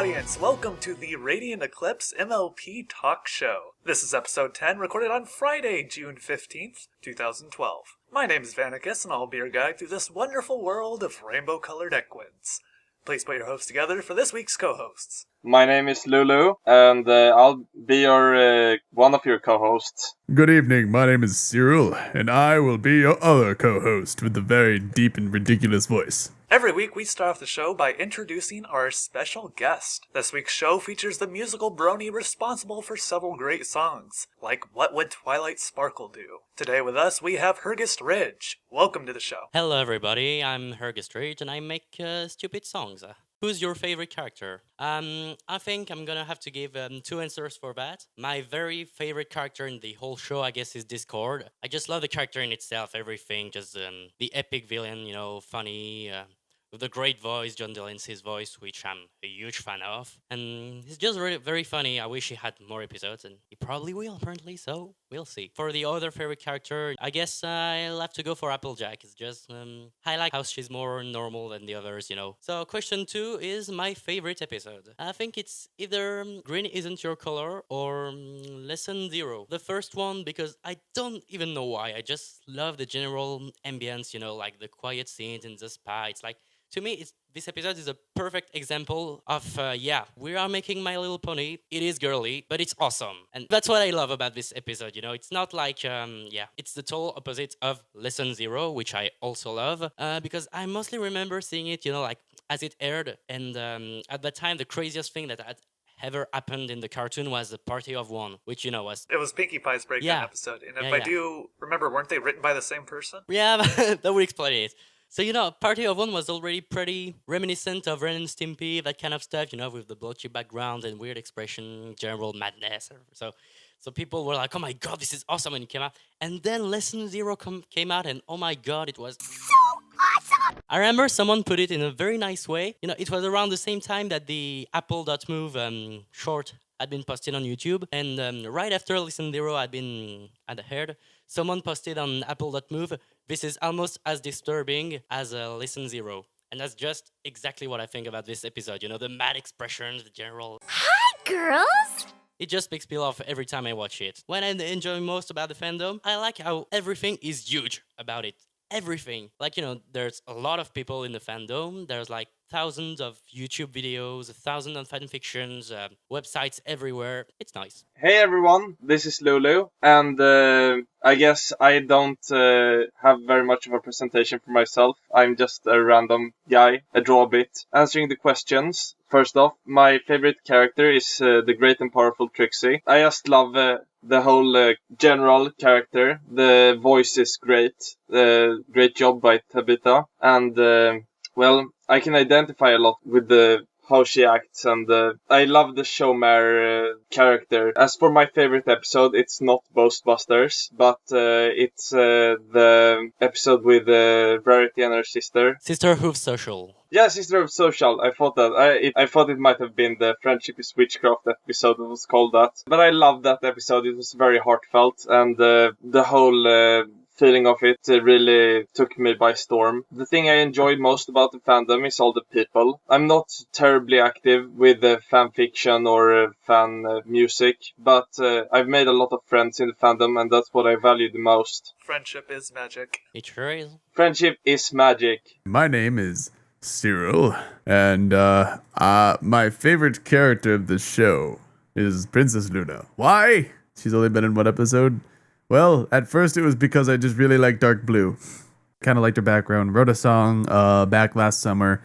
audience, welcome to the Radiant Eclipse MLP Talk Show. This is episode 10, recorded on Friday, June 15th, 2012. My name is Vanacus, and I'll be your guide through this wonderful world of rainbow-colored equids. Please put your hosts together for this week's co-hosts. My name is Lulu, and I'll be your one of your co-hosts. Good evening, my name is Cyril, and I will be your other co-host with the very deep and ridiculous voice. Every week, we start off the show by introducing our special guest. This week's show features the musical Brony responsible for several great songs, like What Would Twilight Sparkle Do? Today with us, we have Hergest Ridge. Welcome to the show. Hello everybody, I'm Hergest Ridge, and I make stupid songs. Who's your favorite character? I think I'm gonna have to give two answers for that. My very favorite character in the whole show, I guess, is Discord. I just love the character in itself, everything, just the epic villain, funny, with a great voice, John Delancey's voice, which I'm a huge fan of. And he's just really very funny. I wish he had more episodes, and he probably will, apparently, so we'll see. For the other favorite character, I guess I'll have to go for Applejack. It's just, I like how she's more normal than the others, So question 2 is my favorite episode. I think it's either Green Isn't Your Color or Lesson 0. The first one, because I don't even know why. I just love the general ambience, like the quiet scenes in the spa. It's like, to me, this episode is a perfect example of, we are making My Little Pony. It is girly, but it's awesome. And that's what I love about this episode, It's not like, it's the total opposite of Lesson 0, which I also love, because I mostly remember seeing it, as it aired. And at that time, the craziest thing that had ever happened in the cartoon was the Party of One, which, was... It was Pinkie Pie's breakdown episode. And if I do remember, weren't they written by the same person? Yeah, that would explain it. So, Party of One was already pretty reminiscent of Ren and Stimpy, that kind of stuff, with the blotchy background and weird expression, general madness. So people were like, oh my god, this is awesome when it came out. And then Lesson 0 came out, and oh my god, it was so awesome! I remember someone put it in a very nice way. It was around the same time that the Apple.move short had been posted on YouTube. And right after Lesson 0 had aired, someone posted on Apple.move, this is almost as disturbing as Lesson 0. And that's just exactly what I think about this episode. The mad expressions, the general... Hi, girls! It just makes me laugh every time I watch it. What I enjoy most about the fandom, I like how everything is huge about it. Everything. Like, there's a lot of people in the fandom. There's like thousands of YouTube videos, 1,000 of fan fictions, websites everywhere. It's nice. Hey everyone, this is Lulu, and I guess I don't have very much of a presentation for myself. I'm just a random guy, a draw bit, answering the questions. First off, my favorite character is the great and powerful Trixie. I just love the whole general character. The voice is great. Great job by Tabitha. And, I can identify a lot with how she acts, and I love the Showmare character. As for my favorite episode, it's not Ghostbusters, but it's the episode with Rarity and her sister. Sisterhood of Social. Yeah, Sister of Social. I thought that. I thought it might have been the Friendship is Witchcraft episode that was called that. But I loved that episode. It was very heartfelt, and the whole feeling of it really took me by storm. The thing I enjoyed most about the fandom is all the people. I'm not terribly active with fan fiction or fan music, but I've made a lot of friends in the fandom, and that's what I value the most. Friendship is magic. It sure is. Friendship is magic. My name is Cyril, and my favorite character of the show is Princess Luna. Why? She's only been in one episode? Well, at first it was because I just really liked Dark Blue. Kind of liked her background. Wrote a song back last summer.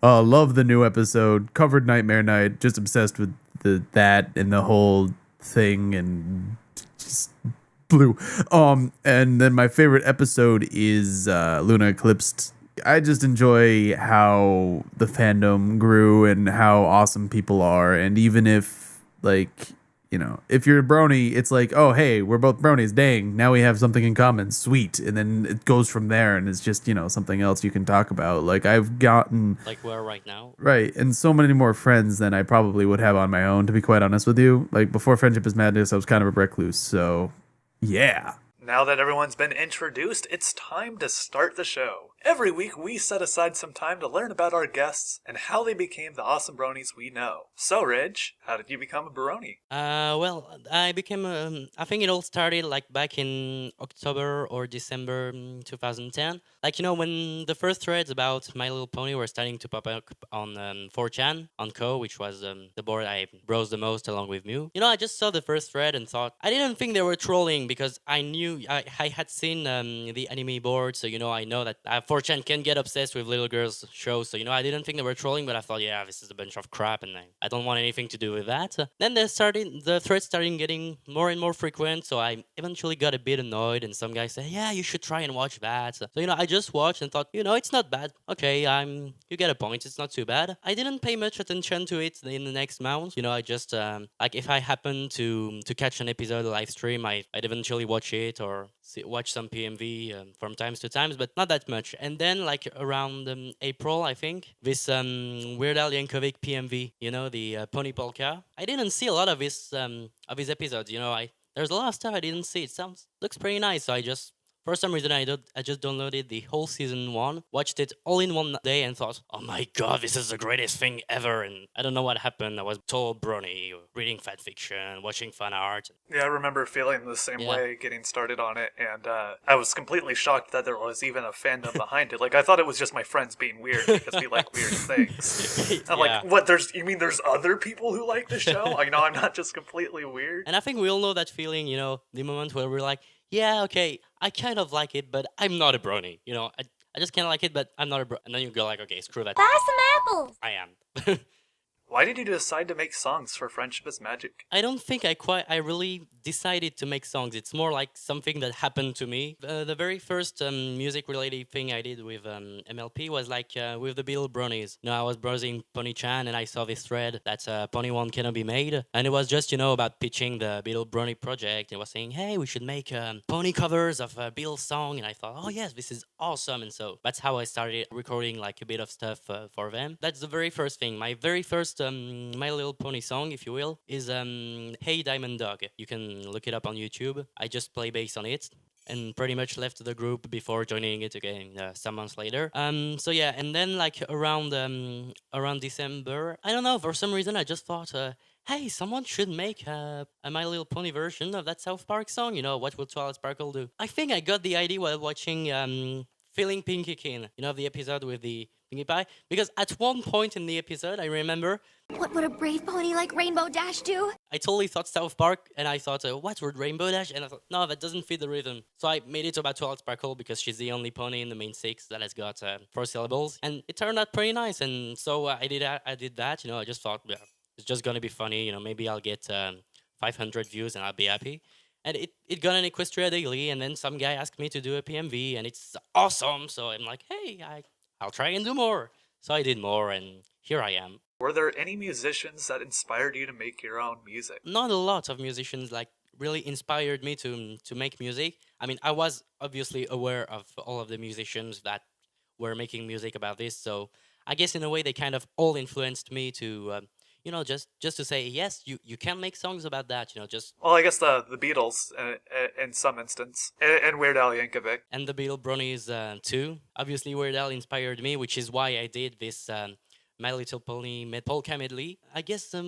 Love the new episode. Covered Nightmare Night. Just obsessed with that and the whole thing, and just Blue. And then my favorite episode is Luna Eclipsed. I just enjoy how the fandom grew and how awesome people are. And even if, if you're a Brony, it's like, oh, hey, we're both Bronies. Dang, now we have something in common. Sweet. And then it goes from there, and it's just, something else you can talk about. Like, I've gotten... Like we're right now. Right, and so many more friends than I probably would have on my own, to be quite honest with you. Like, before Friendship is Madness, I was kind of a recluse, so... Yeah. Now that everyone's been introduced, it's time to start the show. Every week, we set aside some time to learn about our guests and how they became the awesome bronies we know. So, Ridge, how did you become a brony? Well, I became. I think it all started like back in October or December 2010. Like when the first threads about My Little Pony were starting to pop up on 4chan on Co, which was the board I browsed the most along with Mew. I just saw the first thread and thought I didn't think they were trolling because I knew I had seen the anime board, so I know that 4chan can get obsessed with little girls shows. So I didn't think they were trolling, but I thought, yeah, this is a bunch of crap, and I don't want anything to do with that. Then the threads started getting more and more frequent, so I eventually got a bit annoyed, and some guy said, yeah, you should try and watch that. So I just watched and thought, it's not bad. Okay, you get a point. It's not too bad. I didn't pay much attention to it in the next month. I just like if I happened to catch an episode live stream, I'd eventually watch it or watch some PMV from times to times, but not that much. And then like around April, I think, this Weird Al Yankovic PMV, the Pony Polka. I didn't see a lot of his episodes. There's a lot of stuff I didn't see. Looks pretty nice. So for some reason, I just downloaded the whole season 1, watched it all in one day, and thought, oh my god, this is the greatest thing ever. And I don't know what happened. I was told Brony, reading fan fiction, watching fan art. Yeah, I remember feeling the same way getting started on it, and I was completely shocked that there was even a fandom behind it. Like, I thought it was just my friends being weird because we like weird things. I'm like, what, you mean there's other people who like the show? I'm not just completely weird. And I think we all know that feeling, the moment where we're like, yeah, okay, I kind of like it, but I'm not a brony. I just kind of like it, but I'm not a brony. And then you go like, okay, screw that. Buy some apples. I am. Why did you decide to make songs for Friendship is Magic? I don't think I really decided to make songs. It's more like something that happened to me. The very first music-related thing I did with MLP was like with the Beatle Bronies. I was browsing Pony-chan and I saw this thread that Pony 1 cannot be made. And it was just, about pitching the Beatle Brony project. It was saying, hey, we should make Pony covers of a Beatles song. And I thought, oh yes, this is awesome. And so that's how I started recording like a bit of stuff for them. That's the very first thing. My very first My Little Pony song, if you will, is Hey Diamond Dog. You can look it up on YouTube. I just play bass on it and pretty much left the group before joining it again some months later. So yeah, and then like around December, I don't know, for some reason I just thought, hey, someone should make a My Little Pony version of that South Park song. What will Twilight Sparkle do? I think I got the idea while watching Feeling Pinky King, the episode with the Pinkie Pie, because at one point in the episode, I remember... What would a brave pony like Rainbow Dash do? I totally thought South Park, and I thought, what would Rainbow Dash? And I thought, no, that doesn't fit the rhythm. So I made it about Twilight Sparkle because she's the only pony in the main 6 that has got 4 syllables, and it turned out pretty nice, and so I did that, I just thought, yeah, it's just gonna be funny, maybe I'll get 500 views and I'll be happy. And it got an Equestria Daily, and then some guy asked me to do a PMV, and it's awesome, so I'm like, hey, I'll try and do more. So I did more, and here I am. Were there any musicians that inspired you to make your own music? Not a lot of musicians like really inspired me to make music. I mean, I was obviously aware of all of the musicians that were making music about this, so I guess in a way they kind of all influenced me to just to say, yes, you can make songs about that, just... Well, I guess the Beatles, in some instance, and Weird Al Yankovic. And the Beatle Bronies, too. Obviously, Weird Al inspired me, which is why I did this My Little Pony polka medley. I guess the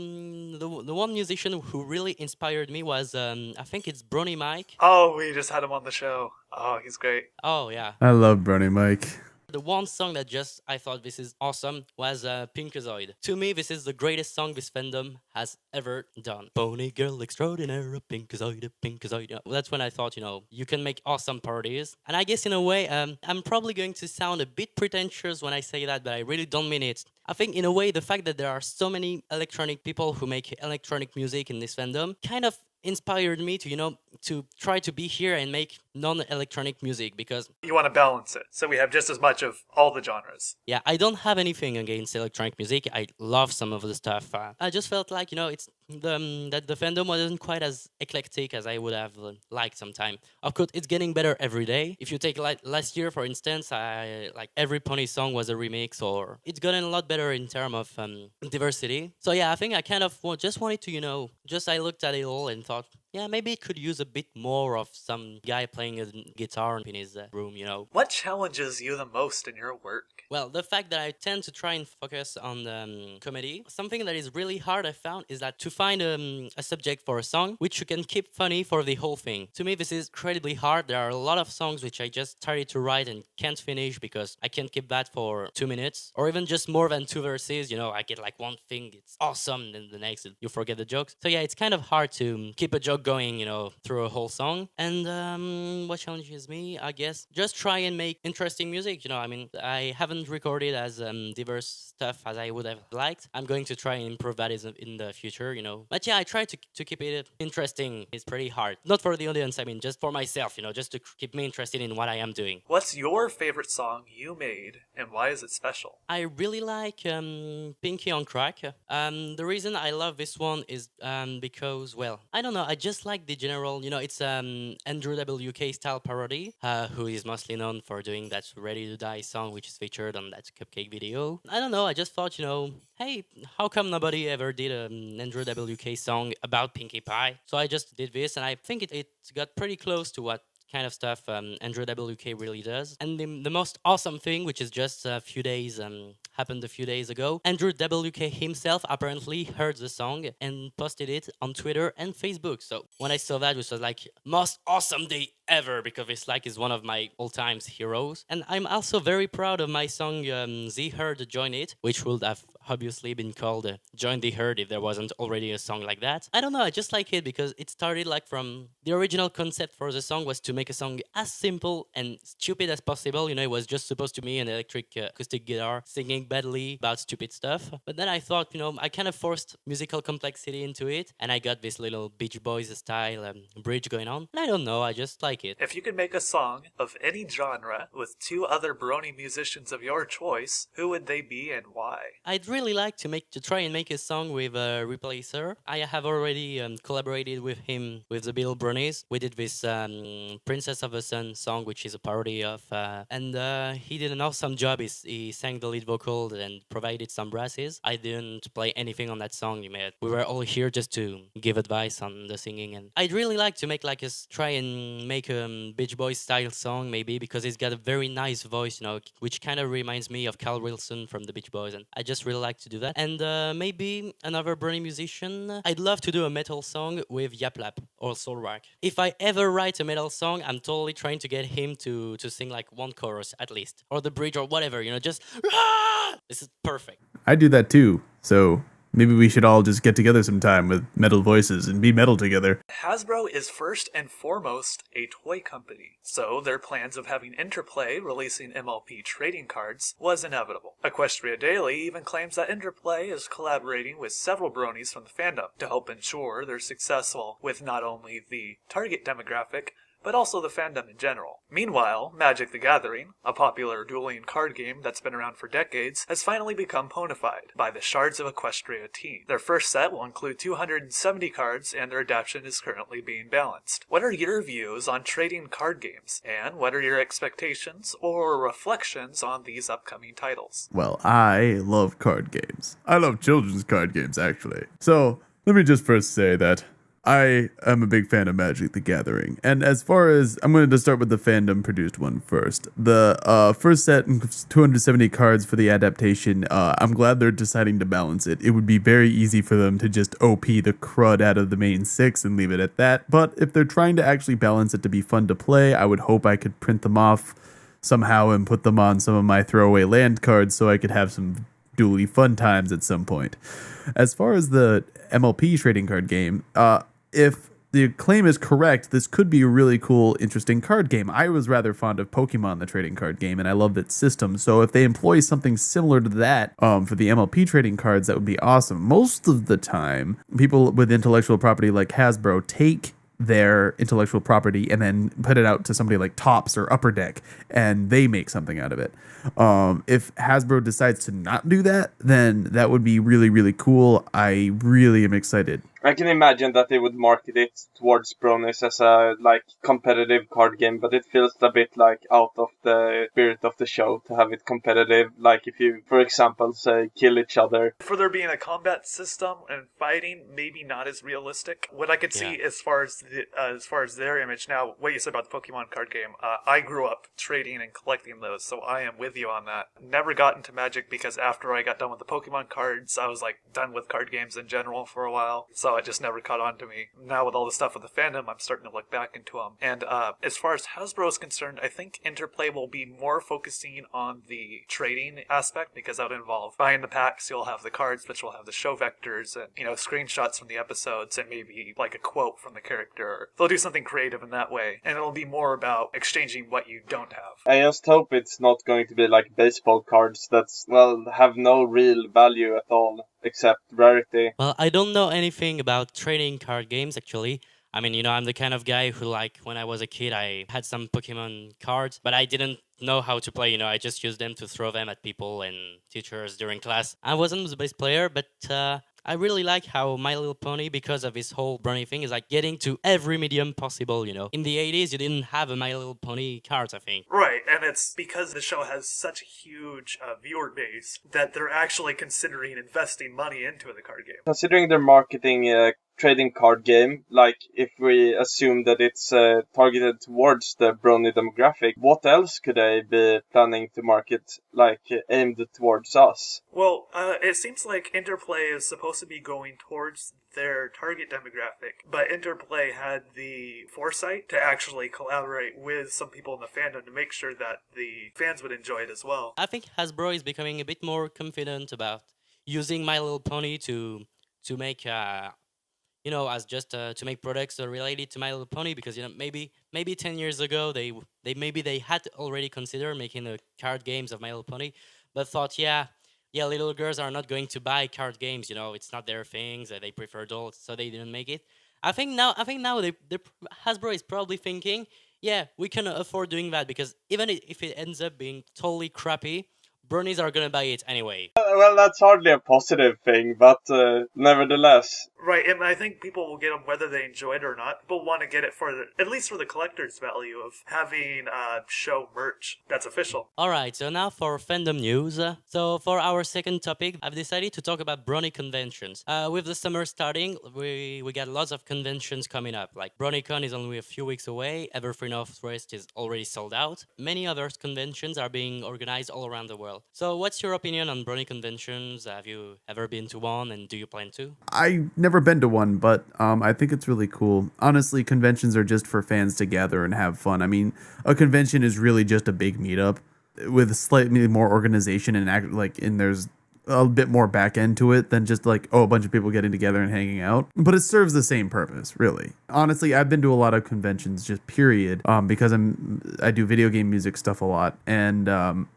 one musician who really inspired me was, I think it's Brony Mike. Oh, we just had him on the show. Oh, he's great. Oh, yeah. I love Brony Mike. The one song that I thought this is awesome was Pinkazoid. To me, this is the greatest song this fandom has ever done. Pony girl extraordinaire, Pinkazoid, Pinkazoid. That's when I thought, you can make awesome parties. And I guess in a way, I'm probably going to sound a bit pretentious when I say that, but I really don't mean it. I think in a way, the fact that there are so many electronic people who make electronic music in this fandom kind of inspired me to, to try to be here and make non-electronic music, because... You want to balance it, so we have just as much of all the genres. Yeah, I don't have anything against electronic music. I love some of the stuff. I just felt like, it's that the fandom wasn't quite as eclectic as I would have liked sometime. Of course, it's getting better every day. If you take last year, for instance, like every Pony song was a remix, or it's gotten a lot better in terms of diversity. So yeah, I think I kind of just wanted to, I looked at it all and thought, Yeah, maybe it could use a bit more of some guy playing a guitar in his room, What challenges you the most in your work? Well, the fact that I tend to try and focus on comedy, something that is really hard I found is that to find a subject for a song which you can keep funny for the whole thing. To me, this is incredibly hard. There are a lot of songs which I just started to write and can't finish because I can't keep that for 2 minutes or even just more than 2 verses. I get like one thing, it's awesome, then the next, you forget the jokes. So yeah, it's kind of hard to keep a joke going, through a whole song. And what challenges me, I guess, just try and make interesting music. I haven't recorded as diverse stuff as I would have liked. I'm going to try and improve that in the future. But yeah, I try to keep it interesting. It's pretty hard. Not for the audience, just for myself, just to keep me interested in what I am doing. What's your favorite song you made, and why is it special? I really like Pinky on Crack. The reason I love this one is because, well, I don't know, I just like the general, it's Andrew WK style parody, who is mostly known for doing that Ready to Die song, which is featured on that Cupcake video. I don't know, I just thought, hey, how come nobody ever did an Andrew WK song about Pinkie Pie? So I just did this, and I think it got pretty close to what kind of stuff Andrew WK really does. And the most awesome thing, which is just happened a few days ago, Andrew WK himself apparently heard the song and posted it on Twitter and Facebook. So when I saw that, which was like most awesome day ever, because it's like is one of my all-time heroes. And I'm also very proud of my song The Herd Join It, which would have obviously been called Join the Herd if there wasn't already a song like that. I don't know, I just like it because it started like from the original concept for the song was to make a song as simple and stupid as possible. It was just supposed to be an electric acoustic guitar singing badly about stupid stuff. But then I thought, I kind of forced musical complexity into it, and I got this little Beach Boys style bridge going on. And I don't know, I just like it. If you could make a song of any genre with 2 other Brony musicians of your choice, who would they be and why? I'd really like to try and make a song with a Replacer. I have already collaborated with him with the Beatle Bronies. We did this Princess of the Sun song, which is a parody of, and he did an awesome job. He sang the lead vocal and provided some brasses. I didn't play anything on that song. We were all here just to give advice on the singing, and I'd really like to make try and make a Beach Boys style song, maybe, because he's got a very nice voice, which kind of reminds me of Carl Wilson from the Beach Boys, and I just really like to do that. And maybe another Brony musician. I'd love to do a metal song with Yap Lap or Soul Rock. If I ever write a metal song, I'm totally trying to get him to sing like one chorus at least, or the bridge or whatever, just this is perfect. I do that too, so maybe we should all just get together sometime with metal voices and be metal together. Hasbro is first and foremost a toy company, so their plans of having Interplay releasing MLP trading cards was inevitable. Equestria Daily even claims that Interplay is collaborating with several Bronies from the fandom to help ensure they're successful with not only the target demographic, but also the fandom in general. Meanwhile, Magic the Gathering, a popular dueling card game that's been around for decades, has finally become ponified by the Shards of Equestria team. Their first set will include 270 cards, and their adaptation is currently being balanced. What are your views on trading card games, and what are your expectations or reflections on these upcoming titles? Well, I love card games. I love children's card games, actually. So, let me just first say that I am a big fan of Magic the Gathering. And as far as, I'm going to start with the fandom produced one first. The first set includes 270 cards for the adaptation. I'm glad they're deciding to balance it. It would be very easy for them to just OP the crud out of the main 6 and leave it at that. But if they're trying to actually balance it to be fun to play, I would hope I could print them off somehow and put them on some of my throwaway land cards so I could have some dually fun times at some point. As far as the MLP trading card game, if the claim is correct, this could be a really cool, interesting card game. I was rather fond of Pokemon, the trading card game, and I loved its system. So if they employ something similar to that for the MLP trading cards, that would be awesome. Most of the time, people with intellectual property like Hasbro take their intellectual property and then put it out to somebody like Topps or Upper Deck, and they make something out of it. If Hasbro decides to not do that, then that would be really, really cool. I really am excited. I can imagine that they would market it towards Bronies as a competitive card game, but it feels a bit out of the spirit of the show to have it competitive. Like if you, for example, say kill each other. For there being a combat system and fighting, maybe not as realistic. What I could see as far as their image now, what you said about the Pokemon card game, I grew up trading and collecting those, so I am with you on that. Never got into Magic because after I got done with the Pokemon cards, I was done with card games in general for a while, so it just never caught on to me. Now with all the stuff with the fandom, I'm starting to look back into them. And as far as Hasbro is concerned, I think Interplay will be more focusing on the trading aspect because that would involve buying the packs, you'll have the cards, which will have the show vectors and, screenshots from the episodes and maybe a quote from the character. They'll do something creative in that way, and it'll be more about exchanging what you don't have. I just hope it's not going to be like baseball cards that's, have no real value at all, except rarity. Well, I don't know anything about trading card games, actually. I mean, I'm the kind of guy who, when I was a kid, I had some Pokemon cards, but I didn't know how to play. I just used them to throw them at people and teachers during class. I wasn't the best player, but I really like how My Little Pony, because of this whole Brony thing, is getting to every medium possible, In the 80s, you didn't have a My Little Pony cards, I think. Right, and it's because the show has such a huge viewer base that they're actually considering investing money into the card game. Considering their marketing trading card game, if we assume that it's targeted towards the Brony demographic, what else could they be planning to market, aimed towards us? Well, it seems like Interplay is supposed to be going towards their target demographic, but Interplay had the foresight to actually collaborate with some people in the fandom to make sure that the fans would enjoy it as well. I think Hasbro is becoming a bit more confident about using My Little Pony to make as just to make products related to My Little Pony, because maybe 10 years ago they had already considered making the card games of My Little Pony, but thought little girls are not going to buy card games, it's not their things, they prefer adults, so they didn't make it. I think now Hasbro is probably thinking, we can afford doing that, because even if it ends up being totally crappy, Bronies are gonna buy it anyway. Well, that's hardly a positive thing, but nevertheless. Right, and I think people will get them whether they enjoy it or not. People want to get it at least for the collector's value of having show merch that's official. Alright, so now for fandom news. So for our second topic, I've decided to talk about Brony conventions. With the summer starting, we got lots of conventions coming up. Like BronyCon is only a few weeks away, EverFree Northwest is already sold out. Many other conventions are being organized all around the world. So what's your opinion on Brony conventions? Have you ever been to one, and do you plan to? I've never been to one, but I think it's really cool. Honestly, conventions are just for fans to gather and have fun. I mean, a convention is really just a big meetup with slightly more organization and there's a bit more back end to it than just a bunch of people getting together and hanging out. But it serves the same purpose, really. Honestly, I've been to a lot of conventions, just period, because I do video game music stuff a lot, and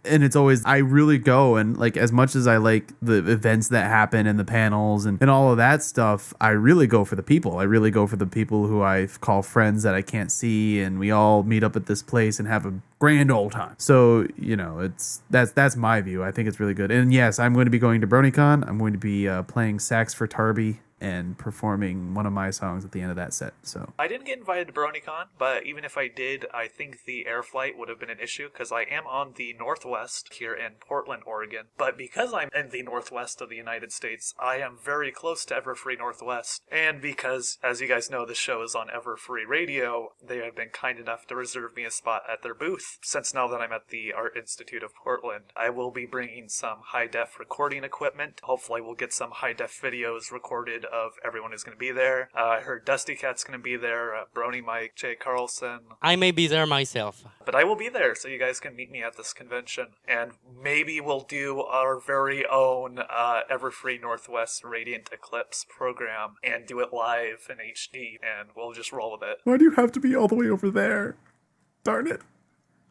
it's always, I really go, and as much as I like the events that happen and the panels and all of that stuff, I really go for the people. I really go for the people who I call friends that I can't see, and we all meet up at this place and have a grand old time. So that's my view. I think it's really good. And yes, I'm going to be going to BronyCon. I'm going to be playing sax for Tarby and performing one of my songs at the end of that set. So I didn't get invited to BronyCon, but even if I did, I think the air flight would have been an issue because I am on the Northwest here in Portland, Oregon. But because I'm in the Northwest of the United States, I am very close to EverFree Northwest. And because, as you guys know, the show is on EverFree Radio, they have been kind enough to reserve me a spot at their booth. Since now that I'm at the Art Institute of Portland, I will be bringing some high-def recording equipment. Hopefully we'll get some high-def videos recorded of everyone who's going to be there. I heard Dusty Cat's going to be there, Brony, Mike, Jay Carlson. I may be there myself. But I will be there, so you guys can meet me at this convention. And maybe we'll do our very own EverFree Northwest Radiant Eclipse program and do it live in HD, and we'll just roll with it. Why do you have to be all the way over there? Darn it.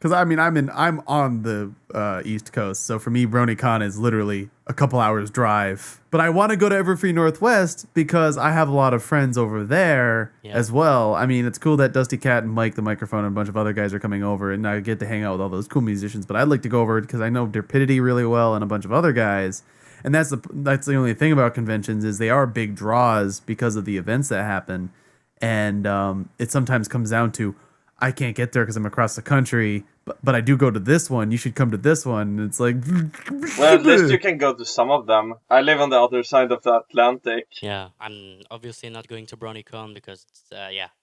Because I'm on the East Coast, so for me, BronyCon is literally a couple hours drive. But I want to go to EverFree Northwest because I have a lot of friends over there as well. I mean, it's cool that Dusty Cat and Mike the Microphone and a bunch of other guys are coming over, and I get to hang out with all those cool musicians. But I'd like to go over because I know Derpidity really well and a bunch of other guys. And that's the only thing about conventions is they are big draws because of the events that happen. And it sometimes comes down to, I can't get there because I'm across the country, but I do go to this one. You should come to this one. And it's like, well, at least you can go to some of them. I live on the other side of the Atlantic. Yeah, I'm obviously not going to BronyCon because,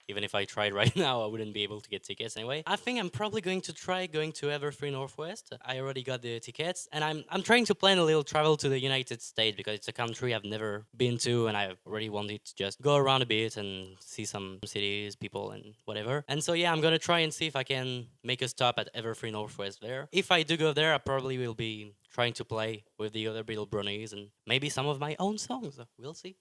even if I tried right now, I wouldn't be able to get tickets anyway. I think I'm probably going to try going to EverFree Northwest. I already got the tickets, and I'm trying to plan a little travel to the United States because it's a country I've never been to, and I really wanted to just go around a bit and see some cities, people, and whatever. And so, yeah, I'm gonna try and see if I can make a stop at EverFree Northwest there. If I do go there, I probably will be trying to play with the other Beetle Bronies and maybe some of my own songs. We'll see.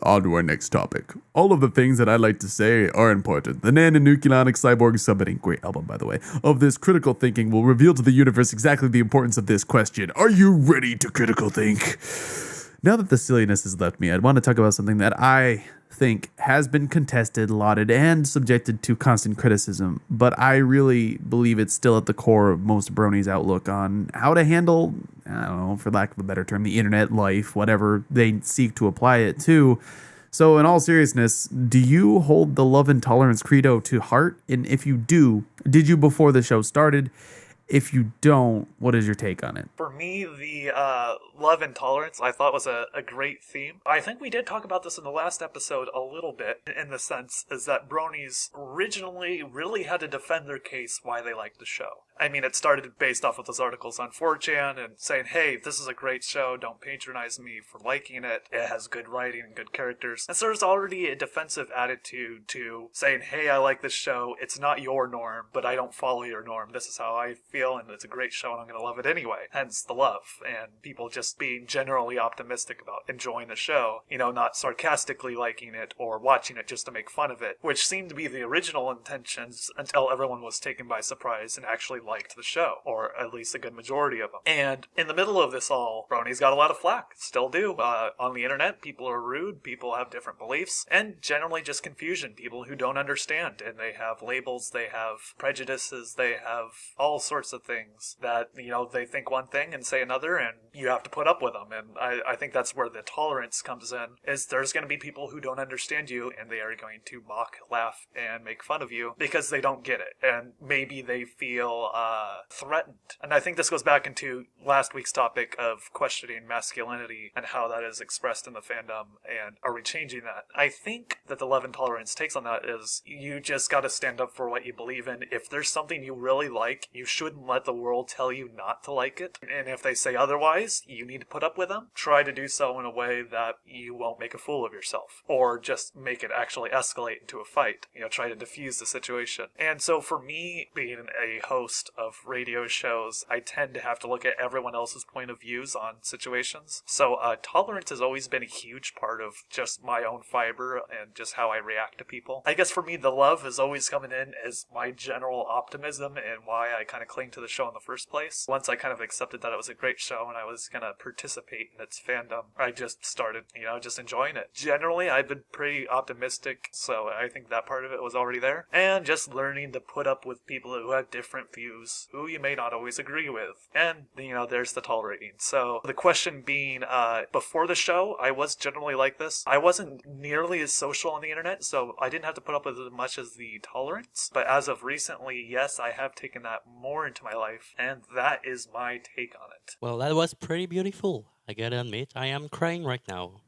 On to our next topic. All of the things that I like to say are important. The Nanonucleonic Cyborg Summoning, great album by the way, of this critical thinking will reveal to the universe exactly the importance of this question. Are you ready to critical think? Now that the silliness has left me, I'd want to talk about something that I think has been contested, lauded, and subjected to constant criticism, but I really believe it's still at the core of most Bronies' outlook on how to handle, I don't know, for lack of a better term, the internet, life, whatever they seek to apply it to. So in all seriousness, do you hold the love and tolerance credo to heart? And if you do, did you before the show started? If you don't, what is your take on it? For me, the love and tolerance I thought was a great theme. I think we did talk about this in the last episode a little bit, in the sense is that Bronies originally really had to defend their case why they liked the show. I mean, it started based off of those articles on 4chan and saying, hey, this is a great show, don't patronize me for liking it, it has good writing and good characters. And so there's already a defensive attitude to saying, hey, I like this show, it's not your norm, but I don't follow your norm, this is how I feel, and it's a great show and I'm going to love it anyway. Hence the love, and people just being generally optimistic about enjoying the show, you know, not sarcastically liking it or watching it just to make fun of it, which seemed to be the original intentions until everyone was taken by surprise and actually liked the show, or at least a good majority of them. And in the middle of this all, Bronies got a lot of flack, still do. On the internet, people are rude, people have different beliefs, and generally just confusion, people who don't understand, and they have labels, they have prejudices, they have all sorts of things that, you know, they think one thing and say another, and you have to put up with them. And I think that's where the tolerance comes in, is there's going to be people who don't understand you, and they are going to mock, laugh, and make fun of you because they don't get it, and maybe they feel threatened. And I think this goes back into last week's topic of questioning masculinity and how that is expressed in the fandom, and are we changing that? I think that the love and tolerance takes on that is you just got to stand up for what you believe in. If there's something you really like, you shouldn't let the world tell you not to like it. And if they say otherwise, you need to put up with them. Try to do so in a way that you won't make a fool of yourself, or just make it actually escalate into a fight. You know, try to diffuse the situation. And so for me, being a host of radio shows, I tend to have to look at everyone else's point of views on situations. So tolerance has always been a huge part of just my own fiber and just how I react to people. I guess for me, the love is always coming in as my general optimism and why I kind of cling to the show in the first place. Once I kind of accepted that it was a great show and I was going to participate in its fandom, I just started, you know, just enjoying it. Generally, I've been pretty optimistic, so I think that part of it was already there. And just learning to put up with people who have different views, who you may not always agree with. And, you know, there's the tolerating. So the question being, before the show, I was generally like this. I wasn't nearly as social on the internet, so I didn't have to put up with as much as the tolerance. But as of recently, yes, I have taken that more into my life, and that is my take on it. Well, that was pretty beautiful. I gotta admit, I am crying right now.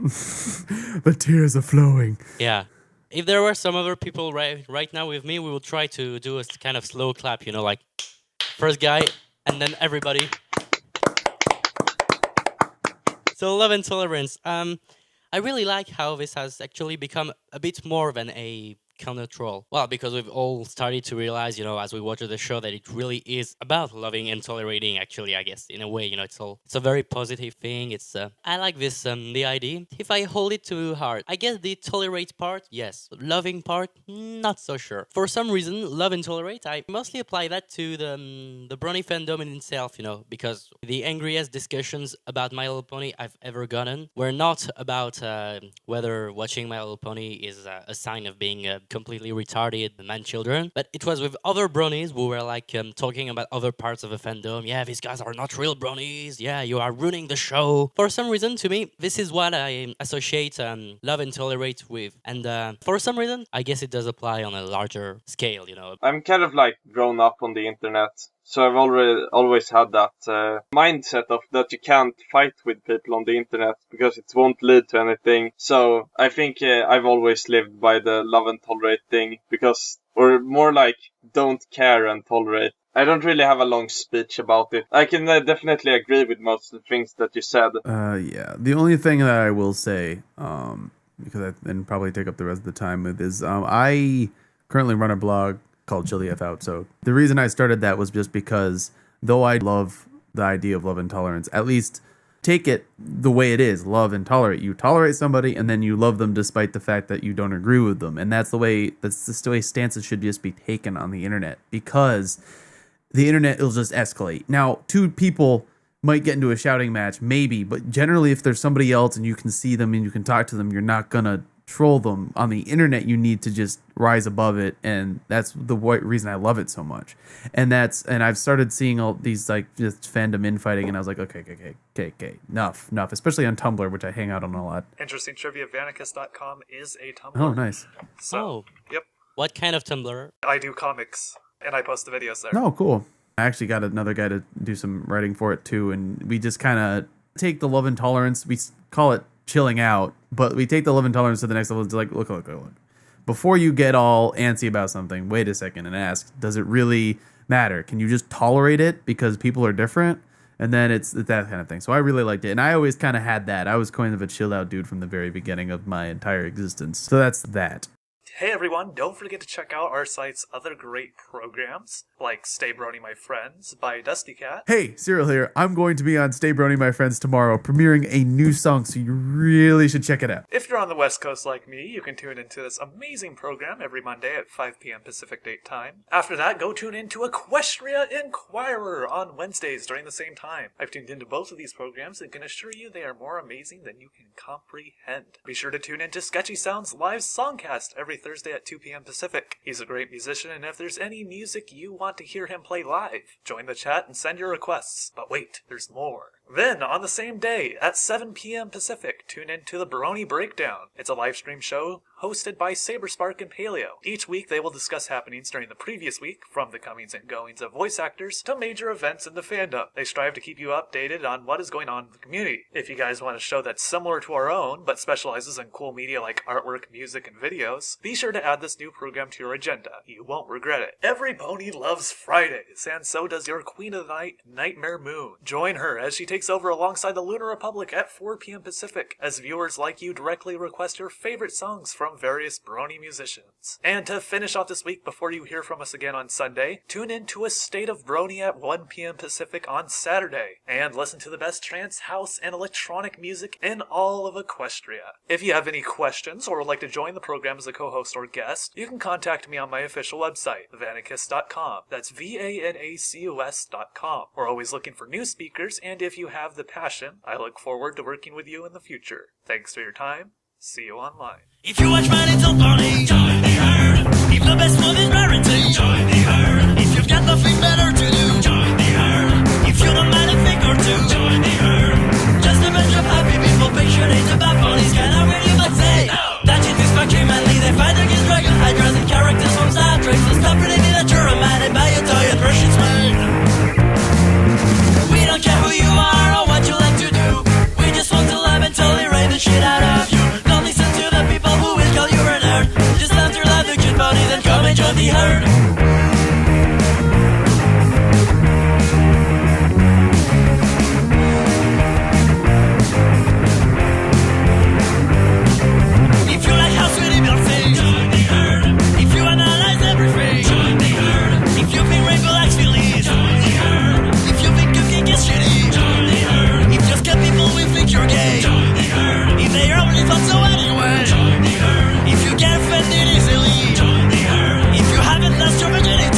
The tears are flowing. Yeah. If there were some other people right now with me, we will try to do a kind of slow clap, you know, like first guy and then everybody. So love and tolerance. I really like how this has actually become a bit more than a counter troll. Well, because we've all started to realize, you know, as we watch the show, that it really is about loving and tolerating. Actually, I guess in a way, you know, it's a very positive thing. It's I like this the idea. If I hold it to heart, I guess the tolerate part, yes. Loving part, not so sure. For some reason, love and tolerate, I mostly apply that to the Brony fandom in itself, you know, because the angriest discussions about My Little Pony I've ever gotten were not about whether watching My Little Pony is a sign of being a completely retarded man-children. But it was with other Bronies who were like talking about other parts of the fandom. Yeah, these guys are not real Bronies. Yeah, you are ruining the show. For some reason, to me, this is what I associate Love and Tolerate with. And for some reason, I guess it does apply on a larger scale, you know. I'm kind of like grown up on the internet. So I've always had that mindset of that you can't fight with people on the internet because it won't lead to anything. So I think I've always lived by the love and tolerate thing or more like don't care and tolerate. I don't really have a long speech about it. I can definitely agree with most of the things that you said. Yeah. The only thing that I will say, because I then probably take up the rest of the time with is I currently run a blog called Chill the F Out. So the reason I started that was just because though I love the idea of love and tolerance, at least take it the way it is, love and tolerate. You tolerate somebody and then you love them despite the fact that you don't agree with them. And that's the way stances should just be taken on the internet, because the internet will just escalate. Now, two people might get into a shouting match, maybe, but generally if there's somebody else and you can see them and you can talk to them, you're not gonna troll them. On the internet, you need to just rise above it, and that's the reason I love it so much. And I've started seeing all these like just fandom infighting, and I was like, okay, enough. Especially on Tumblr, which I hang out on a lot. Interesting trivia: Vanacus.com is a Tumblr. Oh, nice. So, yep. What kind of Tumblr? I do comics, and I post the videos there. Oh, cool. I actually got another guy to do some writing for it too, and we just kind of take the love and tolerance. We call it chilling out, but we take the love and tolerance to the next level. It's like, look. Before you get all antsy about something, wait a second and ask, does it really matter? Can you just tolerate it because people are different? And then it's that kind of thing. So I really liked it. And I always kind of had that. I was kind of a chilled out dude from the very beginning of my entire existence. So that's that. Hey everyone, don't forget to check out our site's other great programs, like Stay Brony My Friends by Dusty Cat. Hey, Cyril here. I'm going to be on Stay Brony My Friends tomorrow, premiering a new song, so you really should check it out. If you're on the West Coast like me, you can tune into this amazing program every Monday at 5 p.m. Pacific Date Time. After that, go tune into Equestria Inquirer on Wednesdays during the same time. I've tuned into both of these programs and can assure you they are more amazing than you can comprehend. Be sure to tune into Sketchy Sound's live songcast every Thursday at 2 p.m. Pacific. He's a great musician, and if there's any music you want to hear him play live, join the chat and send your requests. But wait, there's more. Then, on the same day, at 7 p.m. Pacific, tune in to the Brony Breakdown. It's a live stream show hosted by Saberspark and Paleo. Each week, they will discuss happenings during the previous week, from the comings and goings of voice actors to major events in the fandom. They strive to keep you updated on what is going on in the community. If you guys want a show that's similar to our own, but specializes in cool media like artwork, music, and videos, be sure to add this new program to your agenda. You won't regret it. Every pony loves Fridays, and so does your Queen of the Night, Nightmare Moon. Join her as she takes over alongside the Lunar Republic at 4 p.m. Pacific, as viewers like you directly request your favorite songs from various Brony musicians. And to finish off this week before you hear from us again on Sunday, tune in to A State of Brony at 1 p.m. Pacific on Saturday, and listen to the best trance, house, and electronic music in all of Equestria. If you have any questions or would like to join the program as a co-host or guest, you can contact me on my official website, vanacus.com. That's vanacus.com. We're always looking for new speakers, and if you have the passion, I look forward to working with you in the future. Thanks for your time. See you online. If you watch My Little Pony, join the herd. If the best one is rarity, join the herd. If you've got nothing better to do, join the herd. If you don't mind a thing or two, join the herd. Just a bunch of happy people picturing about ponies. Can I really but say that it is fucking manly? They fight against dragon hydras and characters from Star Trek. So stop pretending that you're a man and buy a toy and brush its made. We don't care who you are or what you like to do. We just want to laugh and tolerate the shit out of you. Don't listen to the people who will call you a nerd. Just love to love the cute ponies and come and join the herd. If you like how sweet your things, join the herd. If you analyze everything, join the herd. If you think rainbow likes Phillies, join the herd. If you think cooking is shitty, join the herd. If you scare people will think you're gay, join the herd. If they only thought so anyway, join the herd. If you get offended easily, join the herd. If you haven't lost your virginity,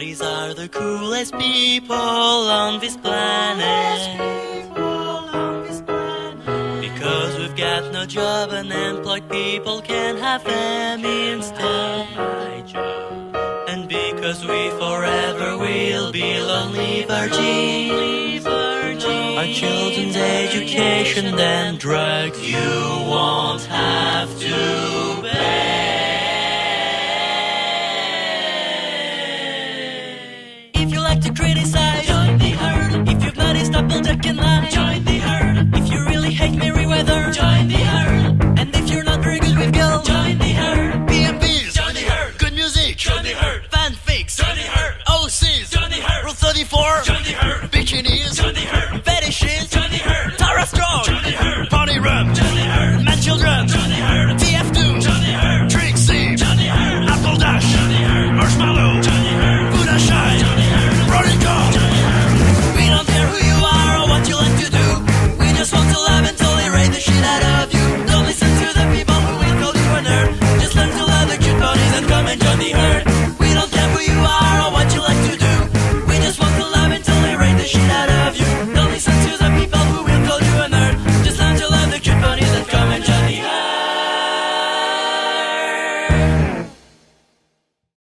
Bronies are the coolest people on this planet. Because we've got no job, unemployed people can have them instead. And because we forever will be lonely virgins, our children's education then drugs, you won't have to